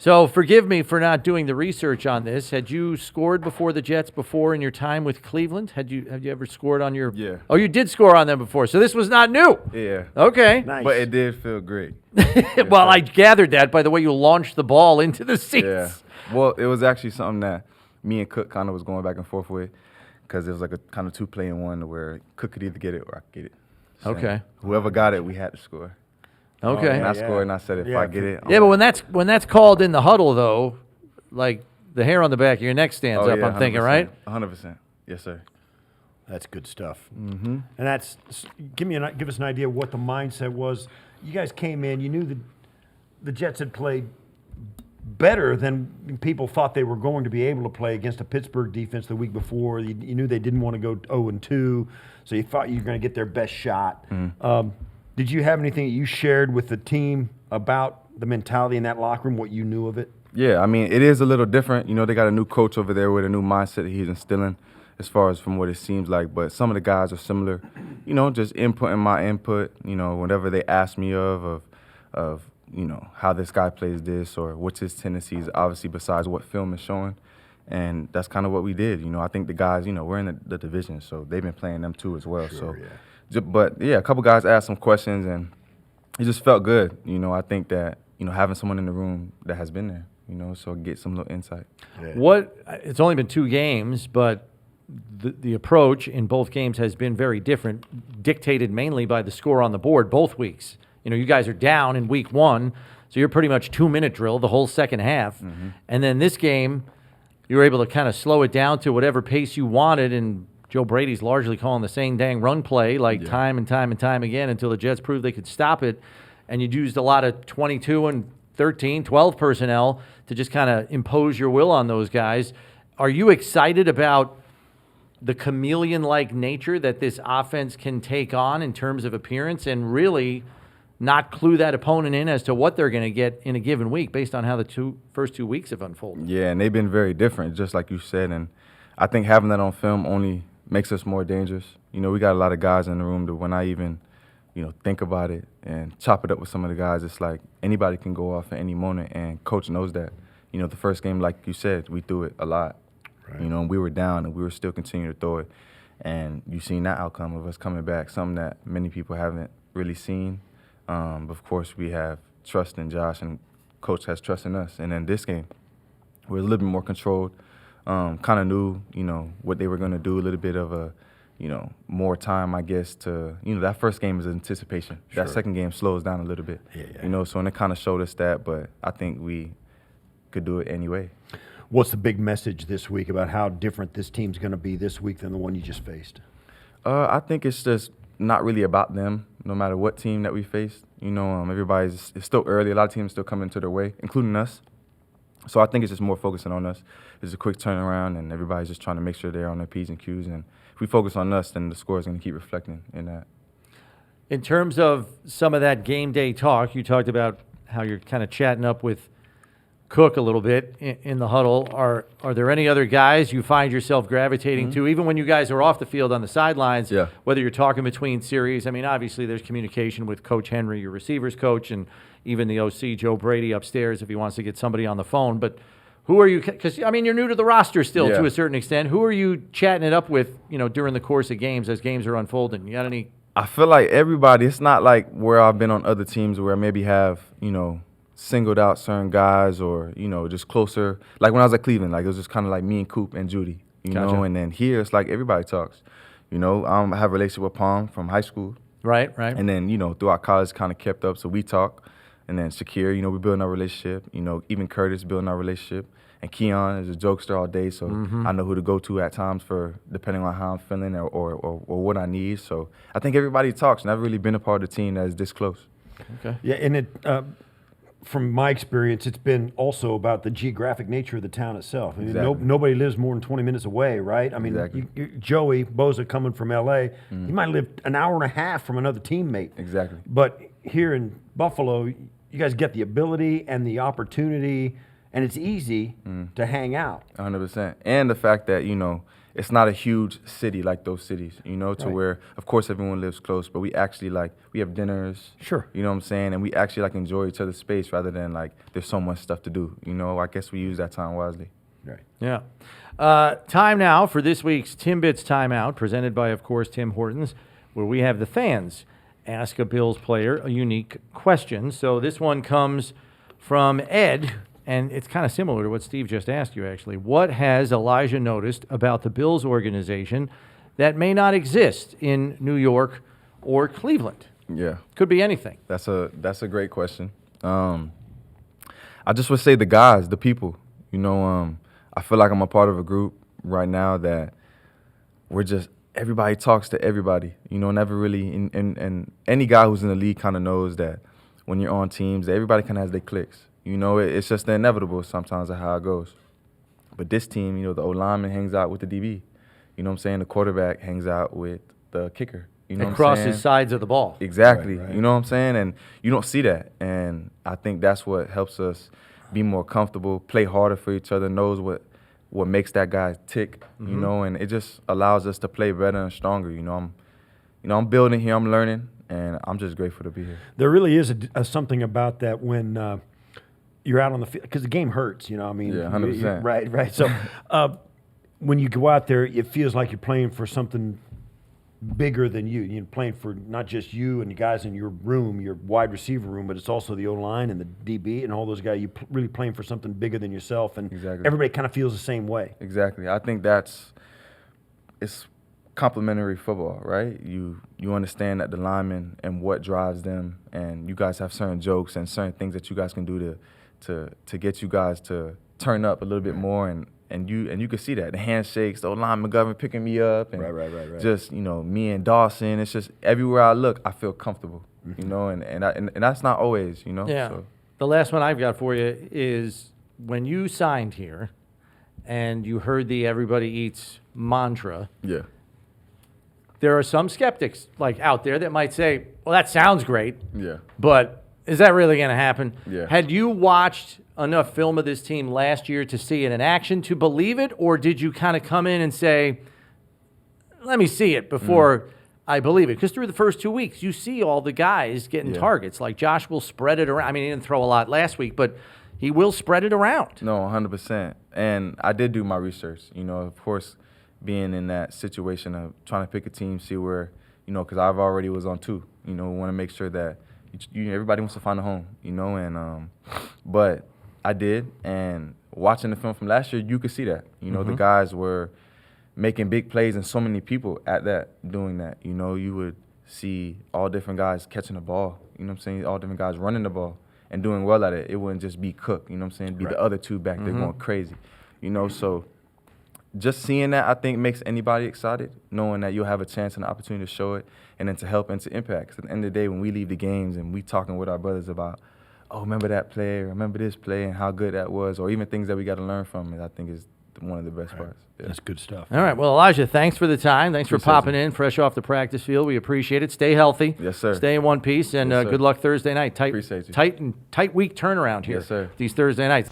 So forgive me for not doing the research on this. Had you scored before the Jets before in your time with Cleveland? Have you ever scored on your? Yeah. Oh, you did score on them before. So this was not new. Yeah. Okay. Nice. But it did feel great. Well, I gathered that by the way you launched the ball into the seats. Yeah. Well, it was actually something that me and Cook kind of was going back and forth with, because it was like a kind of 2-play-in-1 where Cook could either get it or I could get it. So Okay. Whoever got it, we had to score. Okay. And I Yeah. scored, and I said, if I get it, Yeah, but when that's called in the huddle though, like the hair on the back of your neck stands up. yeah, I'm thinking, 100%. right? 100%. Yes, sir. That's good stuff. Mm-hmm. And give us an idea of what the mindset was. You guys came in. You knew the Jets had played better than people thought they were going to be able to play against a Pittsburgh defense the week before. You knew they didn't want to go 0-2, so you thought you were going to get their best shot. Did you have anything that you shared with the team about the mentality in that locker room, what you knew of it? Yeah, I mean, it is a little different. You know, they got a new coach over there with a new mindset that he's instilling as far as from what it seems like. But some of the guys are similar, you know, just inputting my input, you know, whatever they ask me of you know, how this guy plays this or what's his tendencies, obviously, besides what film is showing. And that's kind of what we did. You know, I think the guys, you know, we're in the division, so they've been playing them too as well. Sure, But, yeah, a couple guys asked some questions, and it just felt good. You know, I think that, you know, having someone in the room that has been there, you know, so get some little insight. Yeah. It's only been 2 games, but the approach in both games has been very different, dictated mainly by the score on the board both weeks. You know, you guys are down in week 1, so you're pretty much 2-minute drill the whole second half. Mm-hmm. And then this game, you were able to kind of slow it down to whatever pace you wanted, and Joe Brady's largely calling the same dang run play time and time and time again until the Jets proved they could stop it. And you'd used a lot of 22 and 13, 12 personnel to just kind of impose your will on those guys. Are you excited about the chameleon-like nature that this offense can take on in terms of appearance and really not clue that opponent in as to what they're going to get in a given week based on how the first 2 weeks have unfolded? Yeah, and they've been very different, just like you said. And I think having that on film only makes us more dangerous. You know, we got a lot of guys in the room that when I even, you know, think about it and chop it up with some of the guys, it's like anybody can go off at any moment, and coach knows that. You know, the first game, like you said, we threw it a lot. Right. You know, and we were down, and we were still continuing to throw it. And you've seen that outcome of us coming back, something that many people haven't really seen. Of course, we have trust in Josh, and coach has trust in us. And then this game, we're a little bit more controlled. Kind of knew, you know, what they were going to do, a little bit of a, you know, more time, I guess, to, you know, that first game is anticipation. Sure. That second game slows down a little bit. Yeah. You know, so and it kind of showed us that, but I think we could do it anyway. What's the big message this week about how different this team's going to be this week than the one you just faced? I think it's just not really about them, no matter what team that we face. You know, it's still early. A lot of teams still coming to their way, including us. So I think it's just more focusing on us. It's a quick turnaround, and everybody's just trying to make sure they're on their P's and Q's. And if we focus on us, then the score is going to keep reflecting in that. In terms of some of that game day talk, you talked about how you're kind of chatting up with Cook a little bit in the huddle. Are there any other guys you find yourself gravitating to, even when you guys are off the field on the sidelines, whether you're talking between series? I mean, obviously there's communication with Coach Henry, your receivers coach, and even the OC, Joe Brady, upstairs if he wants to get somebody on the phone. But who are you – because, I mean, you're new to the roster still to a certain extent. Who are you chatting it up with, you know, during the course of games as games are unfolding? You got any – I feel like everybody – it's not like where I've been on other teams where I maybe have, you know, singled out certain guys or, you know, just closer. Like when I was at Cleveland, like it was just kind of like me and Coop and Judy, you know. And then here it's like everybody talks. You know, I have a relationship with Palm from high school. Right. And then, you know, throughout college kind of kept up, so we talk. And then Shakir, you know, we're building our relationship. You know, even Curtis building our relationship. And Keon is a jokester all day, so I know who to go to at times for depending on how I'm feeling or what I need. So I think everybody talks, and I've really been a part of the team that is this close. Okay. Yeah, and it from my experience, it's been also about the geographic nature of the town itself. I mean, nobody lives more than 20 minutes away, right? I mean, Joey Bosa coming from L.A., he might live an hour and a half from another teammate. Exactly. But here in Buffalo, you guys get the ability and the opportunity and it's easy to hang out. 100%. And the fact that, it's not a huge city like those cities, to where, of course, everyone lives close, but we actually, we have dinners. Sure. You know what I'm saying? And we actually, enjoy each other's space rather than, there's so much stuff to do. I guess we use that time wisely. Right. Yeah. Time now for this week's Timbits Timeout, presented by, of course, Tim Hortons, where we have the fans ask a Bills player a unique question. So this one comes from Ed, and it's kind of similar to what Steve just asked you, actually. What has Elijah noticed about the Bills organization that may not exist in New York or Cleveland? Yeah. Could be anything. That's a great question. I just would say the guys, the people. I feel like I'm a part of a group right now that we're just everybody talks to everybody. Never really and any guy who's in the league kind of knows that when you're on teams, everybody kind of has their cliques. It's just the inevitable sometimes of how it goes. But this team, the O-lineman hangs out with the DB. The quarterback hangs out with the kicker. It crosses sides of the ball. Exactly. Right. You know what I'm saying? And you don't see that. And I think that's what helps us be more comfortable, play harder for each other, knows what makes that guy tick, and it just allows us to play better and stronger. I'm building here, I'm learning, and I'm just grateful to be here. There really is something about that when you're out on the field, because the game hurts, Yeah, 100%. Right. So when you go out there, it feels like you're playing for something bigger than you. You're playing for not just you and the guys in your room, your wide receiver room, but it's also the O-line and the DB and all those guys. You're really playing for something bigger than yourself, and everybody kind of feels the same way. Exactly. I think it's complementary football, right? You understand that the linemen and what drives them, and you guys have certain jokes and certain things that you guys can do to get you guys to turn up a little bit more, and you can see that the handshakes, the lineman government picking me up, and right. just me and Dawson. It's just everywhere I look, I feel comfortable, and that's not always, Yeah. So. The last one I've got for you is when you signed here, and you heard the "everybody eats" mantra. Yeah. There are some skeptics out there that might say, "Well, that sounds great, Yeah. but is that really going to happen?" Yeah. Had you watched enough film of this team last year to see it in action to believe it, or did you kind of come in and say, "Let me see it before I believe it"? Because through the first 2 weeks, you see all the guys getting targets. Like Josh will spread it around. I mean, he didn't throw a lot last week, but he will spread it around. No, 100%. And I did do my research. Of course, being in that situation of trying to pick a team, see where, because I've already was on two. Want to make sure that everybody wants to find a home. And but I did, and watching the film from last year, you could see that. The guys were making big plays, and so many people at that doing that. You would see all different guys catching the ball. All different guys running the ball and doing well at it. It wouldn't just be Cook. Be the other two back there going crazy. So just seeing that, I think, makes anybody excited, knowing that you'll have a chance and an opportunity to show it, and then to help and to impact. 'Cause at the end of the day, when we leave the games and we talking with our brothers about, oh, remember that play, or remember this play and how good that was, or even things that we got to learn from it, I think is one of the best parts. Yeah. That's good stuff. All right. Well, Elijah, thanks for the time. Thanks for Appreciate popping it. in fresh off the practice field. We appreciate it. Stay healthy. Yes, sir. Stay in one piece, and Yes, sir. good luck Thursday night. Appreciate you. Tight week turnaround here. Yes, sir. These Thursday nights.